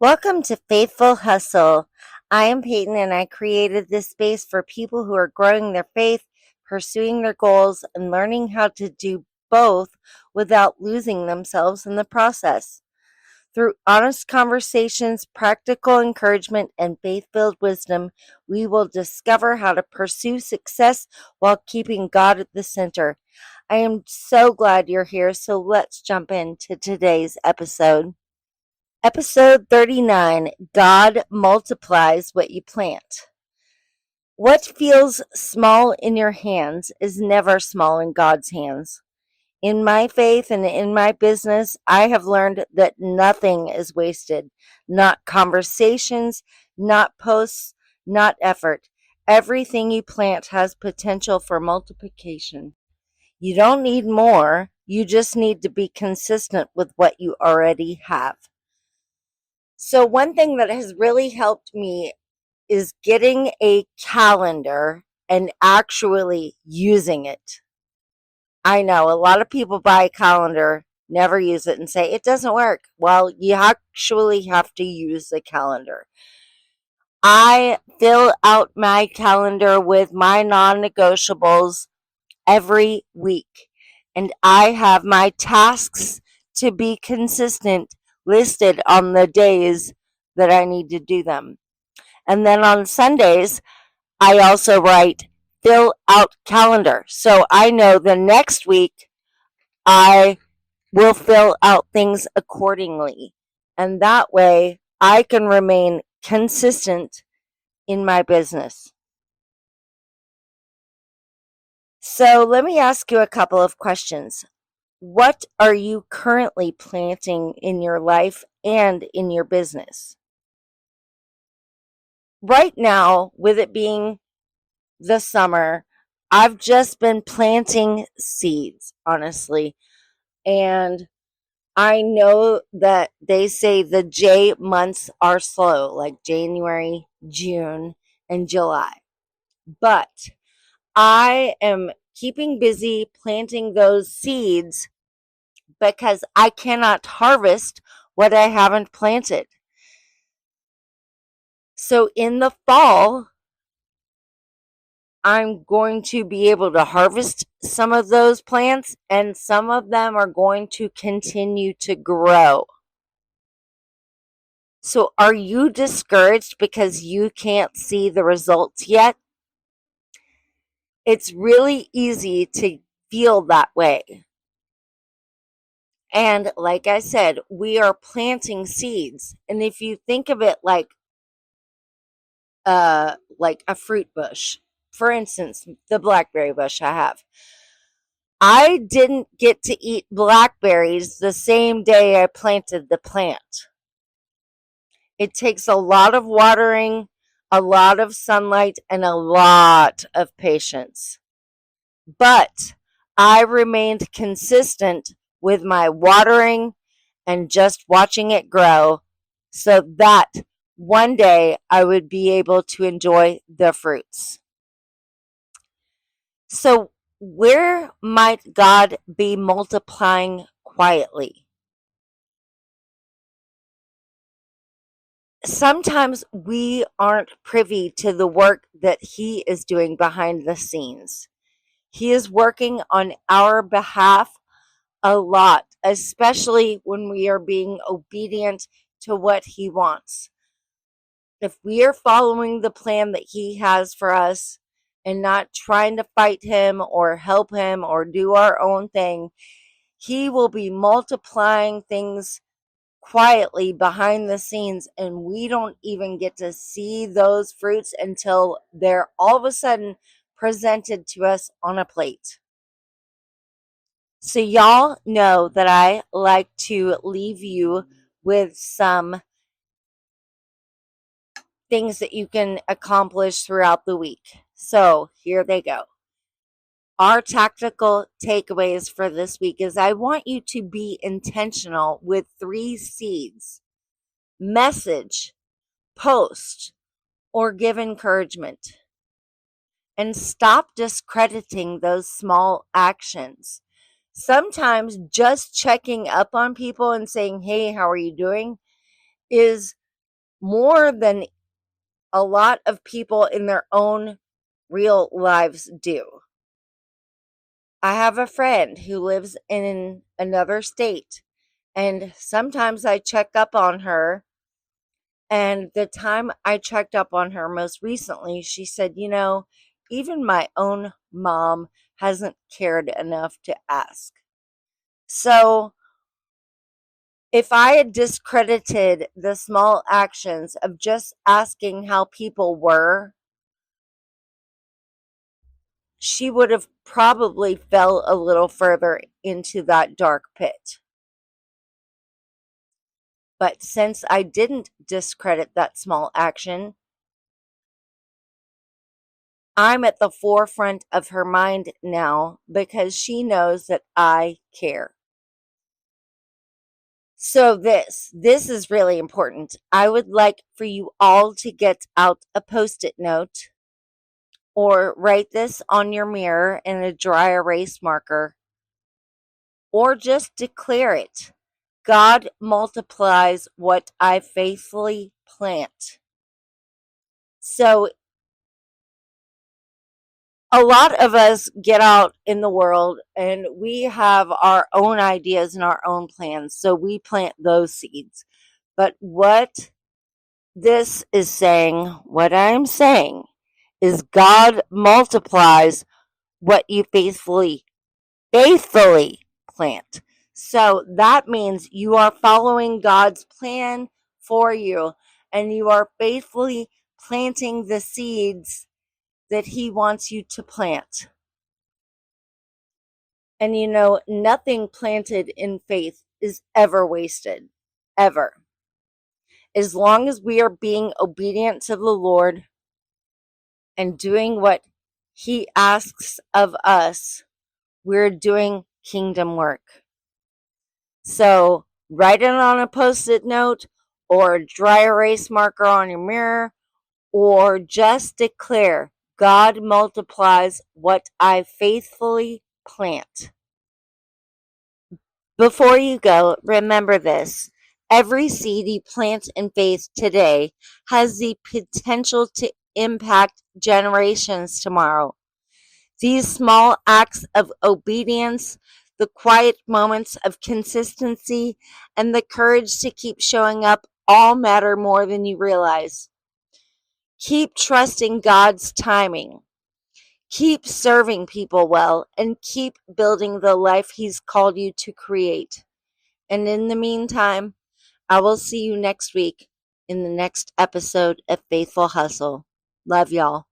Welcome to Faithful Hustle. I am Peyton and I created this space for people who are growing their faith, pursuing their goals, and learning how to do both without losing themselves in the process. Through honest conversations, practical encouragement, and faith filled wisdom, we will discover how to pursue success while keeping God at the center. I am so glad you're here, so let's jump into today's episode. Episode 39, God multiplies what you plant. What feels small in your hands is never small in God's hands. In my faith and in my business, I have learned that nothing is wasted. Not conversations, not posts, not effort. Everything you plant has potential for multiplication. You don't need more, you just need to be consistent with what you already have. So, one thing that has really helped me is getting a calendar and actually using it. I know a lot of people buy a calendar, never use it, and say it doesn't work. Well, you actually have to use the calendar. I fill out my calendar with my non negotiables every week, and I have my tasks to be consistent listed on the days that I need to do them. And then on Sundays, I also write fill out calendar. So I know the next week I will fill out things accordingly. And that way I can remain consistent in my business. So let me ask you a couple of questions. What are you currently planting in your life and in your business? Right now, with it being the summer, I've just been planting seeds, honestly. And I know that they say the J months are slow, like January, June, and July. But I am keeping busy planting those seeds because I cannot harvest what I haven't planted. So in the fall, I'm going to be able to harvest some of those plants, and some of them are going to continue to grow. So, are you discouraged because you can't see the results yet? It's really easy to feel that way. And like I said, we are planting seeds. And if you think of it like a fruit bush, for instance, the blackberry bush I have. I didn't get to eat blackberries the same day I planted the plant. It takes a lot of watering, a lot of sunlight, and a lot of patience. But I remained consistent with my watering and just watching it grow so that one day I would be able to enjoy the fruits. So, where might God be multiplying quietly? Sometimes we aren't privy to the work that He is doing behind the scenes. He is working on our behalf a lot, especially when we are being obedient to what He wants. If we are following the plan that He has for us and not trying to fight Him or help Him or do our own thing, He will be multiplying things quietly behind the scenes, and we don't even get to see those fruits until they're all of a sudden presented to us on a plate. So, y'all know that I like to leave you with some things that you can accomplish throughout the week. So, here they go. Our tactical takeaways for this week is I want you to be intentional with 3 seeds: message, post, or give encouragement. And stop discrediting those small actions. Sometimes just checking up on people and saying, hey, how are you doing, is more than a lot of people in their own real lives do. I have a friend who lives in another state, and sometimes I check up on her. And the time I checked up on her most recently, she said, even my own mom hasn't cared enough to ask. So if I had discredited the small actions of just asking how people were, she would have probably fell a little further into that dark pit. But since I didn't discredit that small action, I'm at the forefront of her mind now because she knows that I care. So this is really important. I would like for you all to get out a post-it note or write this on your mirror in a dry erase marker, or just declare it. God multiplies what I faithfully plant. So a lot of us get out in the world and we have our own ideas and our own plans. So we plant those seeds. But what this is saying, what I'm saying, is God multiplies what you faithfully plant. So that means you are following God's plan for you and you are faithfully planting the seeds that He wants you to plant. And nothing planted in faith is ever wasted, ever. As long as we are being obedient to the Lord and doing what He asks of us, we're doing kingdom work. So write it on a post-it note or a dry erase marker on your mirror, or just declare, God multiplies what I faithfully plant. Before you go, remember this. Every seed you plant in faith today has the potential to impact generations tomorrow. These small acts of obedience, the quiet moments of consistency, and the courage to keep showing up all matter more than you realize. Keep trusting God's timing. Keep serving people well, and keep building the life He's called you to create. And in the meantime, I will see you next week in the next episode of Faithful Hustle. Love y'all.